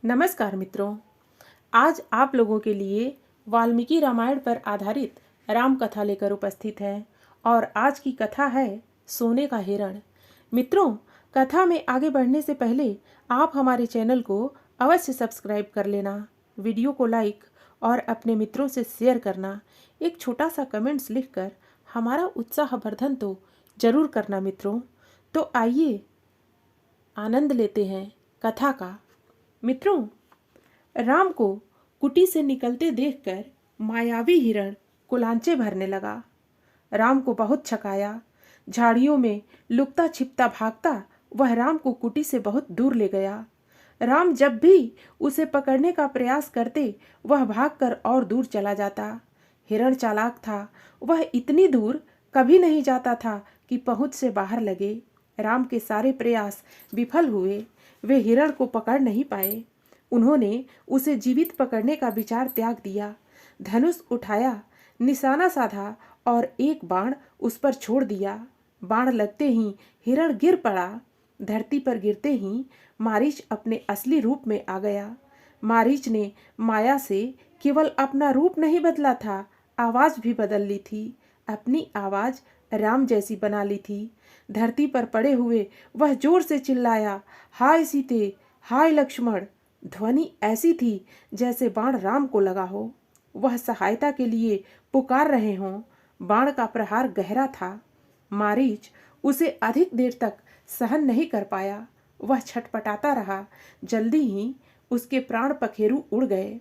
नमस्कार मित्रों, आज आप लोगों के लिए वाल्मीकि रामायण पर आधारित राम कथा लेकर उपस्थित है और आज की कथा है सोने का हिरण। मित्रों, कथा में आगे बढ़ने से पहले आप हमारे चैनल को अवश्य सब्सक्राइब कर लेना, वीडियो को लाइक और अपने मित्रों से शेयर करना, एक छोटा सा कमेंट्स लिखकर हमारा उत्साहवर्धन तो जरूर करना मित्रों। तो आइए आनंद लेते हैं कथा का। मित्रों, राम को कुटी से निकलते देखकर मायावी हिरण कुलांचे भरने लगा। राम को बहुत छकाया। झाड़ियों में लुकता छिपता भागता वह राम को कुटी से बहुत दूर ले गया। राम जब भी उसे पकड़ने का प्रयास करते वह भागकर और दूर चला जाता। हिरण चालाक था, वह इतनी दूर कभी नहीं जाता था कि पहुंच से बाहर लगे। राम के सारे प्रयास विफल हुए, वे हिरण को पकड़ नहीं पाए। उन्होंने उसे जीवित पकड़ने का विचार त्याग दिया। धनुष उठाया, निशाना साधा और एक बाण उस पर छोड़ दिया। बाण लगते ही हिरण गिर पड़ा। धरती पर गिरते ही मारीच अपने असली रूप में आ गया। मारीच ने माया से केवल अपना रूप नहीं बदला था, आवाज भी बदल ली थी। अपनी आवाज राम जैसी बना ली थी। धरती पर पड़े हुए वह जोर से चिल्लाया, हाय सीते, हाय लक्ष्मण। ध्वनि ऐसी थी जैसे बाण राम को लगा हो, वह सहायता के लिए पुकार रहे हों। बाण का प्रहार गहरा था। मारीच उसे अधिक देर तक सहन नहीं कर पाया, वह छटपटाता रहा। जल्दी ही उसके प्राण पखेरु उड़ गए।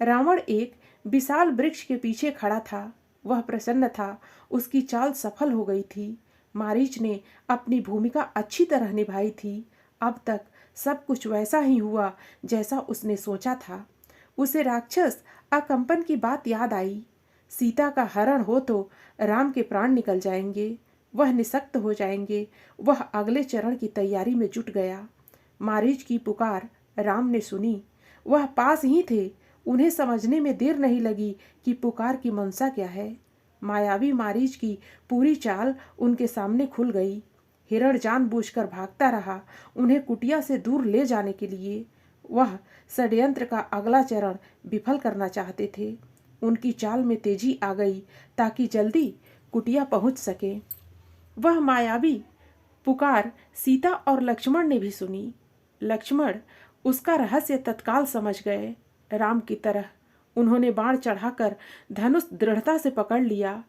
रावण एक विशाल वृक्ष के पीछे खड़ा था, वह प्रसन्न था, उसकी चाल सफल हो गई थी। मारीच ने अपनी भूमिका अच्छी तरह निभाई थी। अब तक सब कुछ वैसा ही हुआ जैसा उसने सोचा था। उसे राक्षस अकंपन की बात याद आई। सीता का हरण हो तो राम के प्राण निकल जाएंगे, वह निशक्त हो जाएंगे। वह अगले चरण की तैयारी में जुट गया। मारीच की पुकार राम ने सुनी, वह पास ही थे। उन्हें समझने में देर नहीं लगी कि पुकार की मंशा क्या है। मायावी मारीच की पूरी चाल उनके सामने खुल गई। हिरण जानबूझकर भागता रहा, उन्हें कुटिया से दूर ले जाने के लिए। वह षड्यंत्र का अगला चरण विफल करना चाहते थे। उनकी चाल में तेजी आ गई ताकि जल्दी कुटिया पहुंच सके। वह मायावी पुकार सीता और लक्ष्मण ने भी सुनी। लक्ष्मण उसका रहस्य तत्काल समझ गए। राम की तरह उन्होंने बाण चढ़ाकर धनुष दृढ़ता से पकड़ लिया,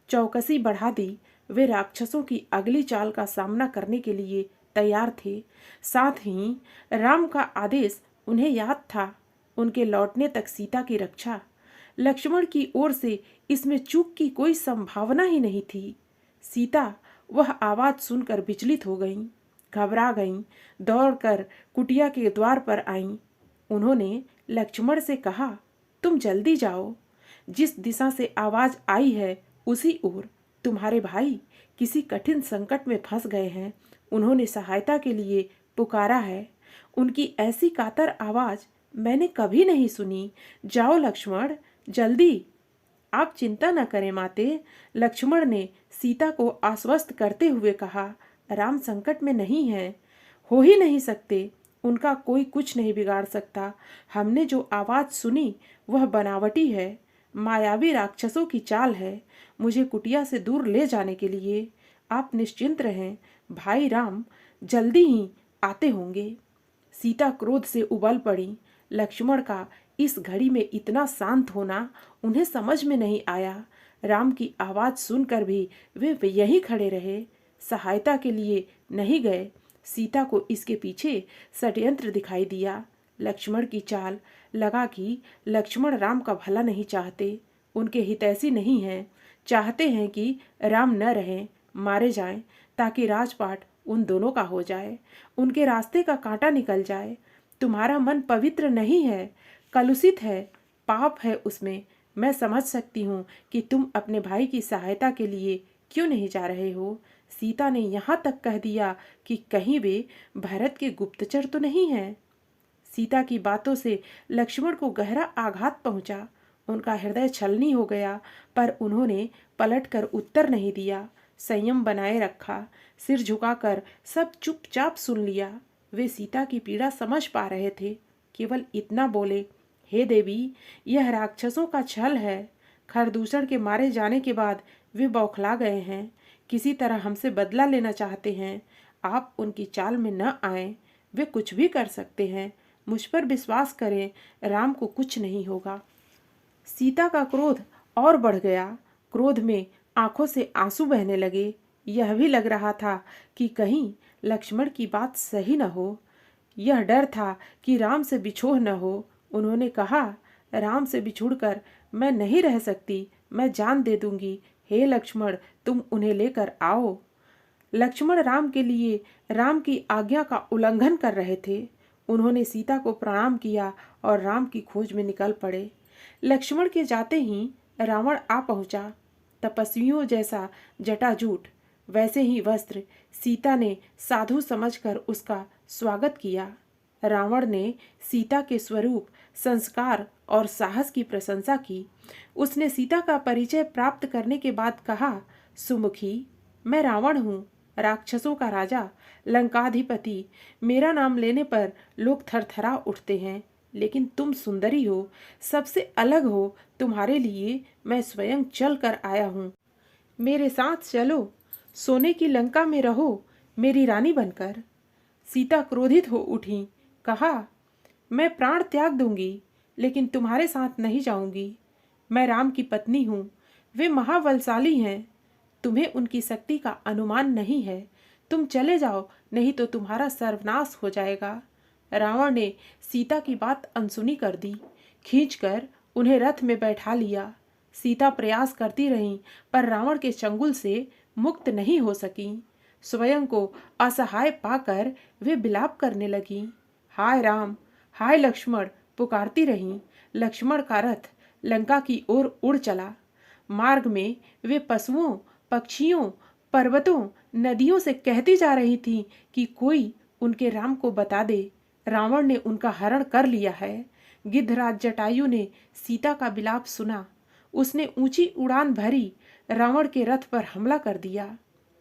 चौकसी बढ़ा दी। वे राक्षसों की अगली चाल का सामना करने के लिए तैयार थे। साथ ही राम का आदेश उन्हें याद था, उनके लौटने तक सीता की रक्षा। लक्ष्मण की ओर से इसमें चूक की कोई संभावना ही नहीं थी। सीता वह आवाज सुनकर विचलित हो गईं, घबरा गईं, दौड़कर कुटिया के द्वार पर आईं। उन्होंने लक्ष्मण से कहा, तुम जल्दी जाओ, जिस दिशा से आवाज आई है उसी ओर। तुम्हारे भाई किसी कठिन संकट में फंस गए हैं, उन्होंने सहायता के लिए पुकारा है। उनकी ऐसी कातर आवाज मैंने कभी नहीं सुनी। जाओ लक्ष्मण, जल्दी। आप चिंता न करें माते, लक्ष्मण ने सीता को आश्वस्त करते हुए कहा। राम संकट में नहीं है, हो ही नहीं सकते, उनका कोई कुछ नहीं बिगाड़ सकता। हमने जो आवाज सुनी वह बनावटी है, मायावी राक्षसों की चाल है, मुझे कुटिया से दूर ले जाने के लिए। आप निश्चिंत रहें, भाई राम जल्दी ही आते होंगे। सीता क्रोध से उबल पड़ी। लक्ष्मण का इस घड़ी में इतना शांत होना उन्हें समझ में नहीं आया। राम की आवाज सुनकर भी वे यहीं खड़े रहे, सहायता के लिए नहीं गए। सीता को इसके पीछे षड्यंत्र दिखाई दिया। लक्ष्मण की चाल लगा कि लक्ष्मण राम का भला नहीं चाहते, उनके हितैषी नहीं हैं, चाहते हैं कि राम न रहें, मारे जाएं, ताकि राजपाट उन दोनों का हो जाए, उनके रास्ते का कांटा निकल जाए। तुम्हारा मन पवित्र नहीं है, कलुषित है, पाप है उसमें। मैं समझ सकती हूँ कि तुम अपने भाई की सहायता के लिए क्यों नहीं जा रहे हो। सीता ने यहाँ तक कह दिया कि कहीं वे भरत के गुप्तचर तो नहीं हैं। सीता की बातों से लक्ष्मण को गहरा आघात पहुंचा। उनका हृदय छलनी हो गया, पर उन्होंने पलटकर उत्तर नहीं दिया, संयम बनाए रखा, सिर झुकाकर सब चुपचाप सुन लिया। वे सीता की पीड़ा समझ पा रहे थे, केवल इतना बोले, हे देवी, यह राक्षसों का छल है। खरदूषण के मारे जाने के बाद वे बौखला गए हैं, किसी तरह हमसे बदला लेना चाहते हैं। आप उनकी चाल में न आए, वे कुछ भी कर सकते हैं। मुझ पर विश्वास करें, राम को कुछ नहीं होगा। सीता का क्रोध और बढ़ गया। क्रोध में आंखों से आंसू बहने लगे। यह भी लग रहा था कि कहीं लक्ष्मण की बात सही न हो। यह डर था कि राम से बिछोह न हो। उन्होंने कहा, राम से बिछुड़कर मैं नहीं रह सकती, मैं जान दे दूंगी। हे लक्ष्मण, तुम उन्हें लेकर आओ। लक्ष्मण राम के लिए राम की आज्ञा का उल्लंघन कर रहे थे। उन्होंने सीता को प्रणाम किया और राम की खोज में निकल पड़े। लक्ष्मण के जाते ही रावण आ पहुंचा। तपस्वियों जैसा जटाजूट, वैसे ही वस्त्र। सीता ने साधु समझकर उसका स्वागत किया। रावण ने सीता के स्वरूप, संस्कार और साहस की प्रशंसा की। उसने सीता का परिचय प्राप्त करने के बाद कहा, सुमुखी, मैं रावण हूँ, राक्षसों का राजा, लंकाधिपति। मेरा नाम लेने पर लोग थरथरा उठते हैं, लेकिन तुम सुंदरी हो, सबसे अलग हो। तुम्हारे लिए मैं स्वयं चल कर आया हूँ। मेरे साथ चलो, सोने की लंका में रहो, मेरी रानी बनकर। सीता क्रोधित हो उठी। कहा, मैं प्राण त्याग दूंगी, लेकिन तुम्हारे साथ नहीं जाऊंगी। मैं राम की पत्नी हूँ, वे महाबलशाली हैं। तुम्हें उनकी शक्ति का अनुमान नहीं है। तुम चले जाओ, नहीं तो तुम्हारा सर्वनाश हो जाएगा। रावण ने सीता की बात अनसुनी कर दी। खींचकर उन्हें रथ में बैठा लिया। सीता प्रयास करती रहीं, पर रावण के चंगुल से मुक्त नहीं हो सकी। स्वयं को असहाय पाकर वे विलाप करने लगीं। हाय राम, हाय लक्ष्मण, पुकारती रहीं। लक्ष्मण का रथ लंका की ओर उड़ चला। मार्ग में वे पशुओं, पक्षियों, पर्वतों, नदियों से कहती जा रही थीं कि कोई उनके राम को बता दे, रावण ने उनका हरण कर लिया है। गिद्धराज जटायु ने सीता का विलाप सुना। उसने ऊंची उड़ान भरी, रावण के रथ पर हमला कर दिया।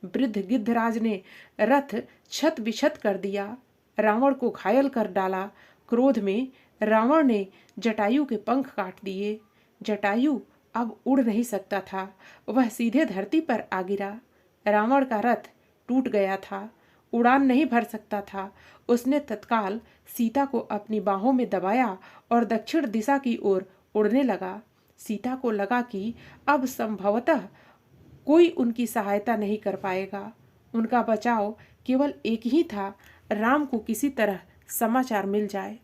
वृद्ध गिद्धराज ने रथ छत बिछत कर दिया, रावण को घायल कर डाला। क्रोध में रावण ने जटायु के पंख काट दिए। जटायु अब उड़ नहीं सकता था, वह सीधे धरती पर आ गिरा। रावण का रथ टूट गया था, उड़ान नहीं भर सकता था। उसने तत्काल सीता को अपनी बाहों में दबाया और दक्षिण दिशा की ओर उड़ने लगा। सीता को लगा कि अब संभवतः कोई उनकी सहायता नहीं कर पाएगा। उनका बचाव केवल एक ही था, राम को किसी तरह समाचार मिल जाए।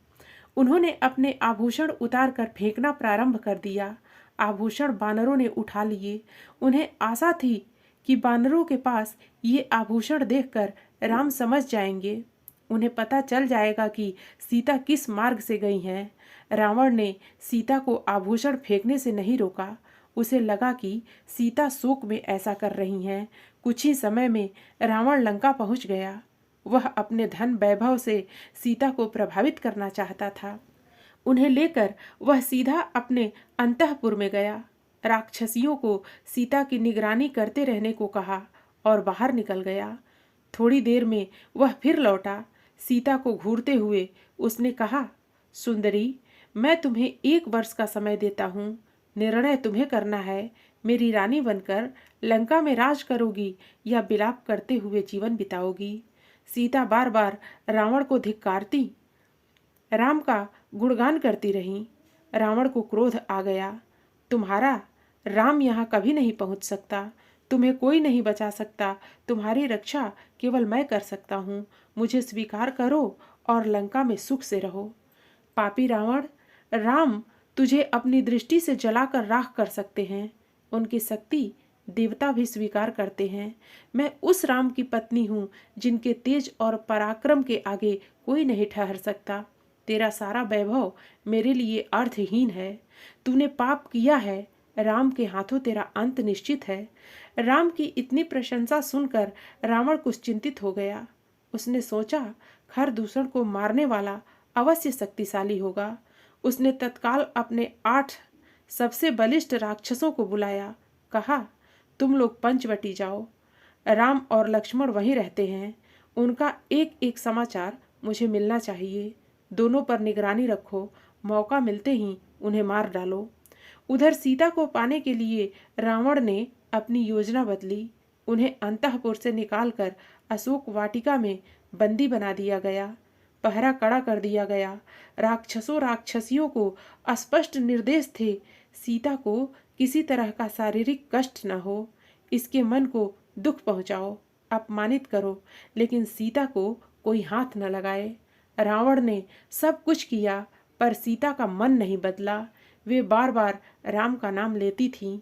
उन्होंने अपने आभूषण उतार कर फेंकना प्रारंभ कर दिया। आभूषण बानरों ने उठा लिए। उन्हें आशा थी कि बानरों के पास ये आभूषण देखकर राम समझ जाएंगे, उन्हें पता चल जाएगा कि सीता किस मार्ग से गई हैं। रावण ने सीता को आभूषण फेंकने से नहीं रोका। उसे लगा कि सीता शोक में ऐसा कर रही हैं। कुछ ही समय में रावण लंका पहुंच गया। वह अपने धन वैभव से सीता को प्रभावित करना चाहता था। उन्हें लेकर वह सीधा अपने अंतःपुर में गया। राक्षसियों को सीता की निगरानी करते रहने को कहा और बाहर निकल गया। थोड़ी देर में वह फिर लौटा। सीता को घूरते हुए उसने कहा, सुंदरी, मैं तुम्हें 1 वर्ष का समय देता हूँ। निर्णय तुम्हें करना है। मेरी रानी बनकर लंका में राज करोगी या विलाप करते हुए जीवन बिताओगी। सीता बार बार रावण को धिक्कारती, राम का गुणगान करती रहीं। रावण को क्रोध आ गया। तुम्हारा राम यहाँ कभी नहीं पहुँच सकता, तुम्हें कोई नहीं बचा सकता। तुम्हारी रक्षा केवल मैं कर सकता हूँ। मुझे स्वीकार करो और लंका में सुख से रहो। पापी रावण, राम तुझे अपनी दृष्टि से जलाकर राख कर सकते हैं। उनकी शक्ति देवता भी स्वीकार करते हैं। मैं उस राम की पत्नी हूँ जिनके तेज और पराक्रम के आगे कोई नहीं ठहर सकता। तेरा सारा वैभव मेरे लिए अर्थहीन है। तूने पाप किया है, राम के हाथों तेरा अंत निश्चित है। राम की इतनी प्रशंसा सुनकर रावण कुछ चिंतित हो गया। उसने सोचा, खरदूषण को मारने वाला अवश्य शक्तिशाली होगा। उसने तत्काल अपने 8 सबसे बलिष्ठ राक्षसों को बुलाया। कहा, तुम लोग पंचवटी जाओ। राम और लक्ष्मण वहीं रहते हैं, उनका एक एक समाचार मुझे मिलना चाहिए। दोनों पर निगरानी रखो, मौका मिलते ही उन्हें मार डालो। उधर सीता को पाने के लिए रावण ने अपनी योजना बदली। उन्हें अंतःपुर से निकालकर अशोक वाटिका में बंदी बना दिया गया। पहरा कड़ा कर दिया गया। राक्षसों राक्षसियों को स्पष्ट निर्देश थे, सीता को किसी तरह का शारीरिक कष्ट न हो, इसके मन को दुख पहुंचाओ, अपमानित करो, लेकिन सीता को कोई हाथ न लगाए। रावण ने सब कुछ किया, पर सीता का मन नहीं बदला। वे बार बार राम का नाम लेती थीं।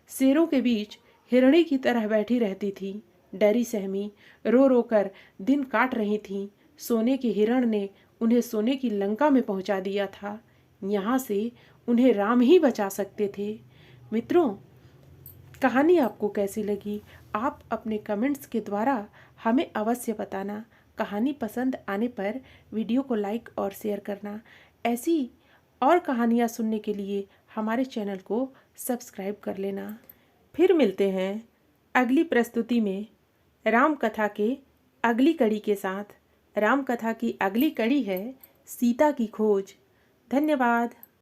शेरों के बीच हिरणी की तरह बैठी रहती थी, डरी सहमी, रो रो कर दिन काट रही थीं। सोने के हिरण ने उन्हें सोने की लंका में पहुंचा दिया था। यहाँ से उन्हें राम ही बचा सकते थे। मित्रों, कहानी आपको कैसी लगी? आप अपने कमेंट्स के द्वारा हमें अवश्य बताना। कहानी पसंद आने पर वीडियो को लाइक और शेयर करना। ऐसी और कहानियाँ सुनने के लिए हमारे चैनल को सब्सक्राइब कर लेना। फिर मिलते हैं अगली प्रस्तुति में राम कथा के अगली कड़ी के साथ। राम कथा की अगली कड़ी है सीता की खोज। धन्यवाद।